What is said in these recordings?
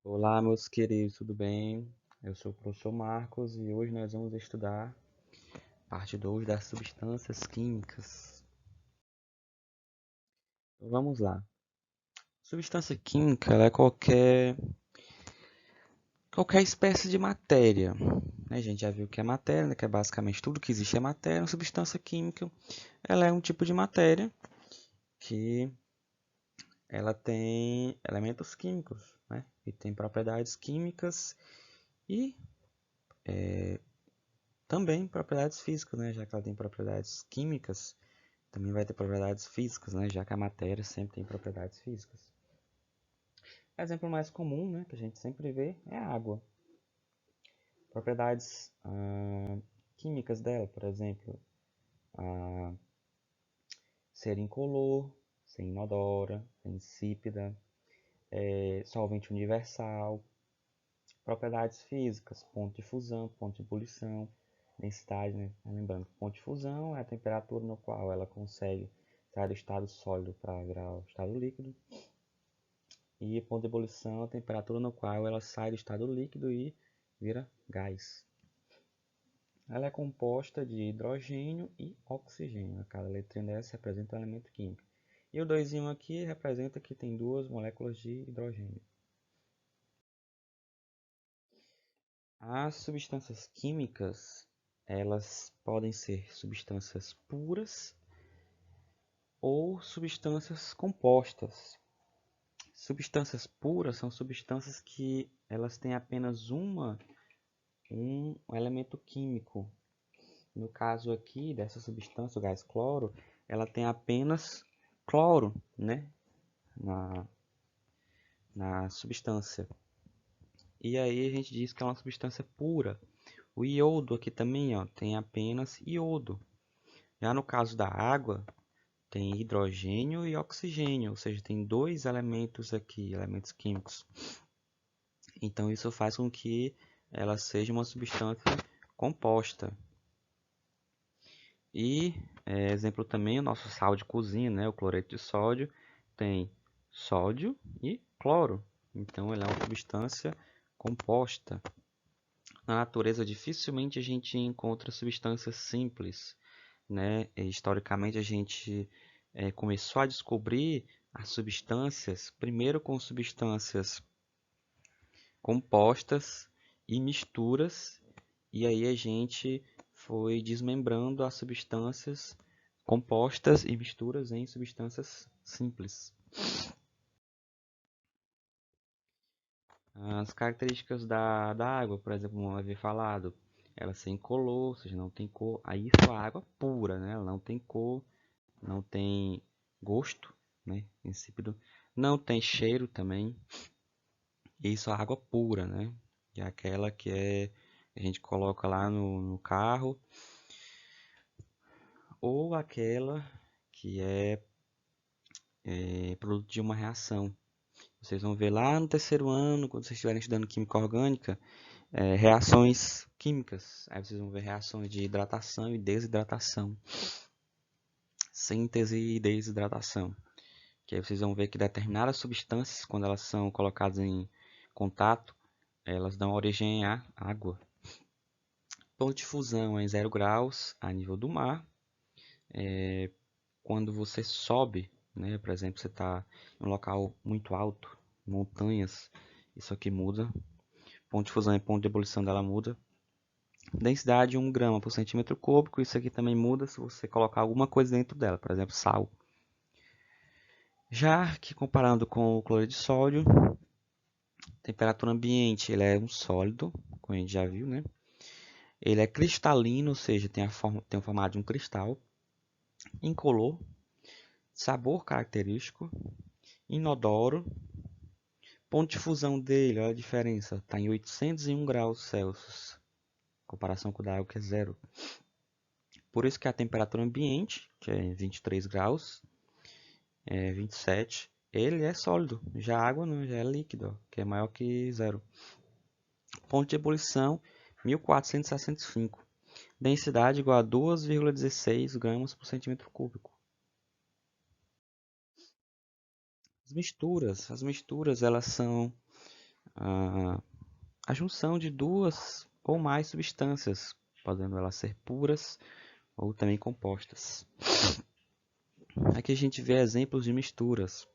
Olá, meus queridos, tudo bem? Eu sou o professor Marcos e hoje nós vamos estudar parte 2 das substâncias químicas. Vamos lá. Substância química ela é qualquer espécie de matéria. A gente já viu que é matéria, né? Que é basicamente tudo que existe é matéria. Uma substância química ela é um tipo de matéria que ela tem elementos químicos, né? E tem propriedades químicas e também propriedades físicas, né? Já que ela tem propriedades químicas, também vai ter propriedades físicas, né? Já que a matéria sempre tem propriedades físicas. O exemplo mais comum, né, que a gente sempre vê é a água. Propriedades químicas dela, por exemplo, ser incolor, ser inodora, ser insípida, solvente universal. Propriedades físicas, ponto de fusão, ponto de ebulição, densidade, né? Lembrando que ponto de fusão é a temperatura no qual ela consegue sair do estado sólido para virar o estado líquido. E ponto de ebulição é a temperatura no qual ela sai do estado líquido e vira gás. Ela é composta de hidrogênio e oxigênio. Cada letrinha dessa representa um elemento químico. E o 2 aqui representa que tem duas moléculas de hidrogênio. As substâncias químicas, elas podem ser substâncias puras ou substâncias compostas. Substâncias puras são substâncias que elas têm apenas um elemento químico. No caso aqui dessa substância, o gás cloro, ela tem apenas cloro, né, na, na substância. E aí a gente diz que é uma substância pura. O iodo aqui também, ó, tem apenas iodo. Já no caso da água, tem hidrogênio e oxigênio, ou seja, tem dois elementos aqui, elementos químicos. Então isso faz com que ela seja uma substância composta. E exemplo também, o nosso sal de cozinha, né, o cloreto de sódio, tem sódio e cloro. Então ela é uma substância composta. Na natureza dificilmente a gente encontra substâncias simples, né? Historicamente a gente começou a descobrir as substâncias primeiro com substâncias compostas e misturas, e aí a gente foi desmembrando as substâncias compostas e misturas em substâncias simples. As características da água, por exemplo, como eu havia falado, ela ser incolor, ou seja, não tem cor. Aí isso é água pura, né? Ela não tem cor, não tem gosto, né? Insípido. Não tem cheiro também. Isso é água pura, né? Que é aquela a gente coloca lá no carro, ou aquela que é produto de uma reação. Vocês vão ver lá no terceiro ano, quando vocês estiverem estudando química orgânica, reações químicas. Aí vocês vão ver reações de hidratação e desidratação. Síntese e desidratação. Que aí vocês vão ver que determinadas substâncias, quando elas são colocadas em contato, elas dão origem à água. Ponto de fusão é em 0 graus a nível do mar. Quando você sobe, né, por exemplo, você está em um local muito alto, montanhas, isso aqui muda. Ponto de fusão e ponto de ebulição dela muda. Densidade 1 grama por centímetro cúbico, isso aqui também muda se você colocar alguma coisa dentro dela, por exemplo, sal. Já que comparando com o cloreto de sódio, temperatura ambiente, ele é um sólido, como a gente já viu, né? Ele é cristalino, ou seja, tem o formato de um cristal, incolor, sabor característico, inodoro. Ponto de fusão dele, olha a diferença, está em 801 graus Celsius, em comparação com o da água que é zero. Por isso que a temperatura ambiente, que é 23 graus, 27, ele é sólido. Já a água não, já é líquido, que é maior que zero. Ponto de ebulição, 1465. Densidade igual a 2,16 gramas por centímetro cúbico. As misturas elas são a junção de duas ou mais substâncias, podendo elas ser puras ou também compostas. Aqui a gente vê exemplos de misturas: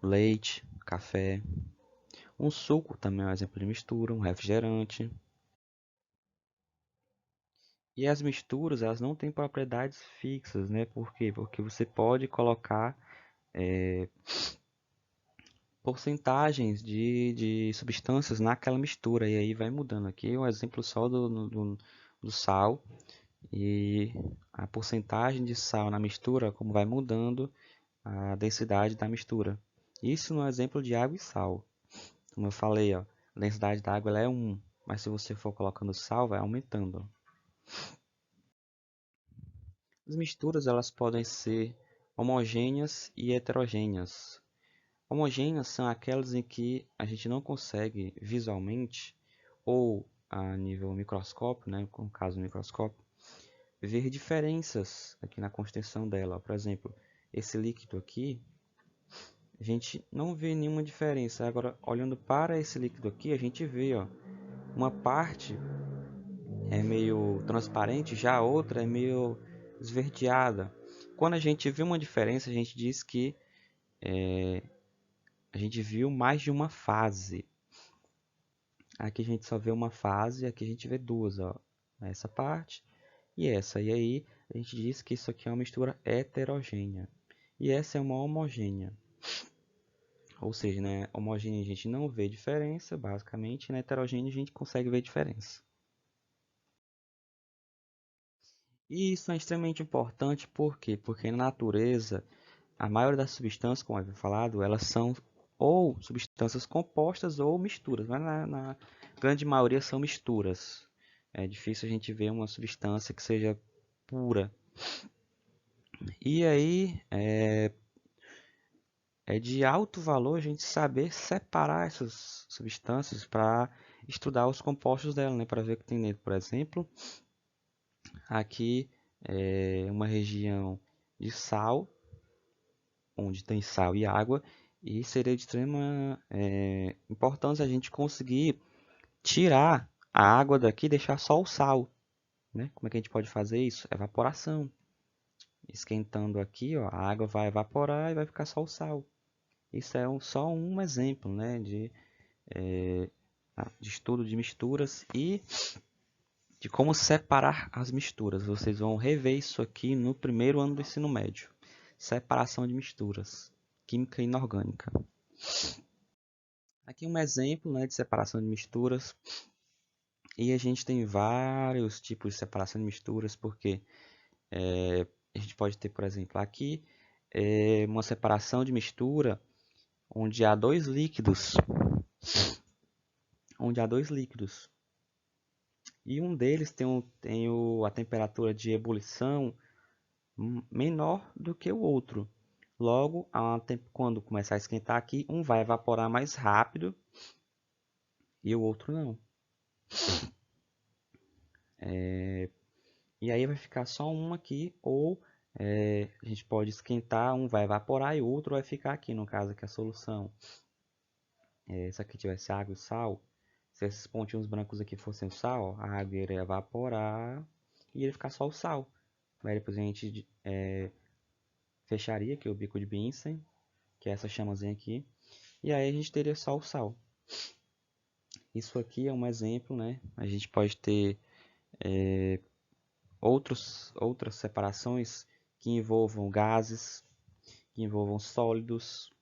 leite, café, um suco também é um exemplo de mistura, um refrigerante. E as misturas, elas não têm propriedades fixas, né? Por quê? Porque você pode colocar porcentagens de substâncias naquela mistura, e aí vai mudando. Aqui um exemplo só do sal, e a porcentagem de sal na mistura, como vai mudando a densidade da mistura. Isso no exemplo de água e sal. Como eu falei, ó, a densidade da água ela é 1, mas se você for colocando sal, vai aumentando. As misturas elas podem ser homogêneas e heterogêneas. Homogêneas são aquelas em que a gente não consegue visualmente ou a nível microscópio, né, no caso do microscópio, ver diferenças aqui na constituição dela. Por exemplo, esse líquido aqui, a gente não vê nenhuma diferença. Agora, olhando para esse líquido aqui, a gente vê, ó, uma parte é meio transparente, já a outra é meio esverdeada. Quando a gente vê uma diferença, a gente diz que a gente viu mais de uma fase. Aqui a gente só vê uma fase, aqui a gente vê duas, ó, essa parte e essa. E aí a gente diz que isso aqui é uma mistura heterogênea. E essa é uma homogênea. Ou seja, né, homogênea a gente não vê diferença, basicamente, e na heterogênea a gente consegue ver diferença. E isso é extremamente importante, por quê? Porque na natureza, a maioria das substâncias, como eu havia falado, elas são ou substâncias compostas ou misturas, mas na grande maioria são misturas. É difícil a gente ver uma substância que seja pura. E aí é de alto valor a gente saber separar essas substâncias para estudar os compostos dela, né? Para ver o que tem dentro. Por exemplo, aqui é uma região de sal, onde tem sal e água, e seria de extrema importância a gente conseguir tirar a água daqui e deixar só o sal. Né? Como é que a gente pode fazer isso? Evaporação. Esquentando aqui, ó, a água vai evaporar e vai ficar só o sal. Isso é só um exemplo, né, de estudo de misturas e de como separar as misturas. Vocês vão rever isso aqui no primeiro ano do ensino médio. Separação de misturas, química inorgânica. Aqui um exemplo, né, de separação de misturas. E a gente tem vários tipos de separação de misturas, porque a gente pode ter, por exemplo, aqui uma separação de mistura onde há dois líquidos, e um deles tem a temperatura de ebulição menor do que o outro. Logo, quando começar a esquentar aqui, um vai evaporar mais rápido e o outro não. E aí vai ficar só um aqui, ou a gente pode esquentar, um vai evaporar e o outro vai ficar aqui, no caso aqui a solução. Se aqui tivesse água e sal, se esses pontinhos brancos aqui fossem o sal, a água iria evaporar e iria ficar só o sal. Aí depois a gente fecharia aqui o bico de Bunsen, que é essa chamazinha aqui, e aí a gente teria só o sal. Isso aqui é um exemplo, né? A gente pode ter outras separações que envolvam gases, que envolvam sólidos.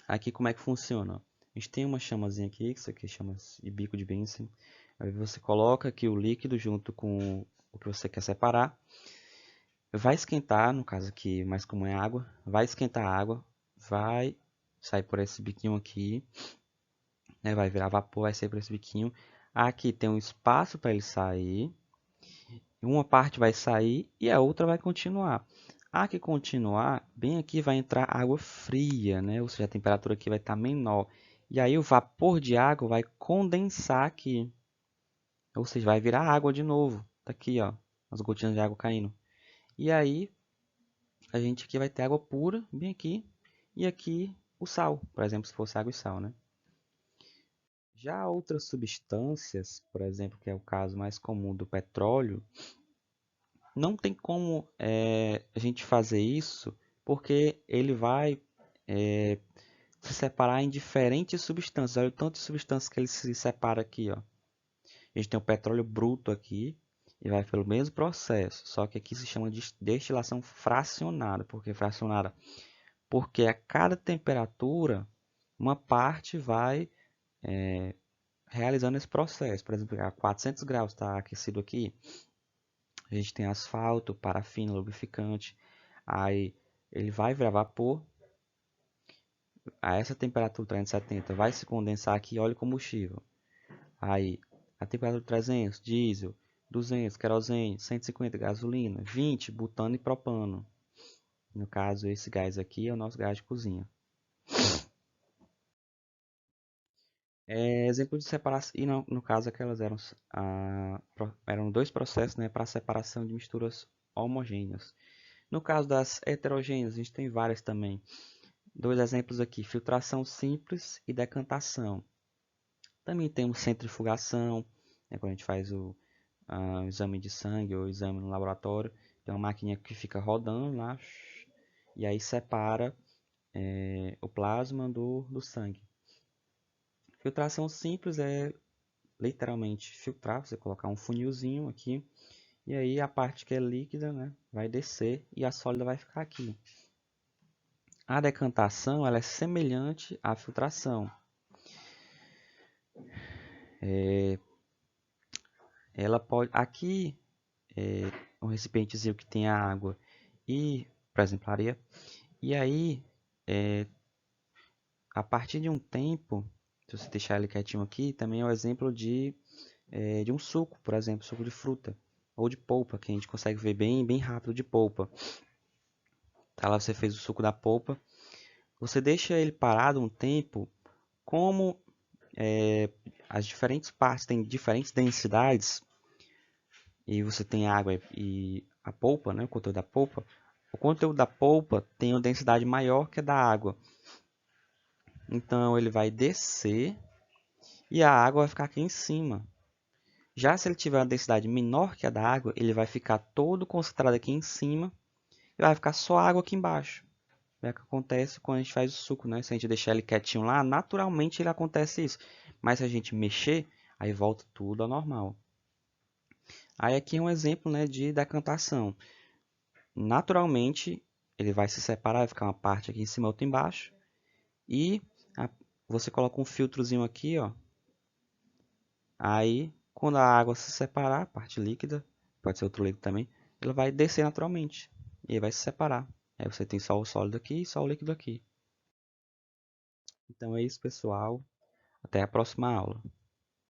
Aqui como é que funciona? A gente tem uma chamazinha aqui, que isso aqui chama de bico de Bunsen. Aí você coloca aqui o líquido junto com o que você quer separar. Vai esquentar, no caso aqui mais comum é água. Vai esquentar a água, vai sair por esse biquinho aqui, né? Vai virar vapor, vai sair por esse biquinho. Aqui tem um espaço para ele sair. Uma parte vai sair e a outra vai continuar. A que continuar, bem aqui vai entrar água fria, né? Ou seja, a temperatura aqui vai estar menor. E aí o vapor de água vai condensar aqui. Ou seja, vai virar água de novo. Tá aqui, ó, as gotinhas de água caindo. E aí a gente aqui vai ter água pura, bem aqui. E aqui o sal, por exemplo, se fosse água e sal, né? Já outras substâncias, por exemplo, que é o caso mais comum do petróleo, não tem como a gente fazer isso, porque ele vai se separar em diferentes substâncias. Olha o tanto de substâncias que ele se separa aqui, ó. A gente tem o petróleo bruto aqui e vai pelo mesmo processo, só que aqui se chama de destilação fracionada. Por que fracionada? Porque a cada temperatura, uma parte vai realizando esse processo. Por exemplo, a 400 graus está aquecido aqui, a gente tem asfalto, parafina, lubrificante, aí ele vai virar vapor, a essa temperatura 370 vai se condensar aqui óleo combustível. Aí, a temperatura 300, diesel, 200, querosene, 150, gasolina, 20, butano e propano. No caso, esse gás aqui é o nosso gás de cozinha. Exemplo de separação, e no caso aquelas eram dois processos, né, para separação de misturas homogêneas. No caso das heterogêneas, a gente tem várias também. Dois exemplos aqui, filtração simples e decantação. Também temos centrifugação, né, quando a gente faz o exame de sangue ou exame no laboratório. Tem uma máquina que fica rodando lá e aí separa o plasma do sangue. Filtração simples é literalmente filtrar, você colocar um funilzinho aqui e aí a parte que é líquida, né, vai descer e a sólida vai ficar aqui. A decantação ela é semelhante à filtração. Ela pode aqui um recipientezinho que tem a água e, por exemplo, areia. E aí, a partir de um tempo, se você deixar ele quietinho aqui, também é um exemplo de um suco, por exemplo, suco de fruta ou de polpa, que a gente consegue ver bem rápido de polpa. Tá lá, você fez o suco da polpa, você deixa ele parado um tempo, como as diferentes partes têm diferentes densidades, e você tem água e a polpa, né, o conteúdo da polpa tem uma densidade maior que a da água. Então ele vai descer e a água vai ficar aqui em cima. Já se ele tiver uma densidade menor que a da água, ele vai ficar todo concentrado aqui em cima e vai ficar só água aqui embaixo. É o que acontece quando a gente faz o suco, né? Se a gente deixar ele quietinho lá, naturalmente ele acontece isso. Mas se a gente mexer, aí volta tudo ao normal. Aí aqui é um exemplo, né, de decantação. Naturalmente ele vai se separar, vai ficar uma parte aqui em cima, outra embaixo. E você coloca um filtrozinho aqui, ó. Aí, quando a água se separar, a parte líquida, pode ser outro líquido também, ela vai descer naturalmente. E aí vai se separar. Aí você tem só o sólido aqui e só o líquido aqui. Então é isso, pessoal. Até a próxima aula.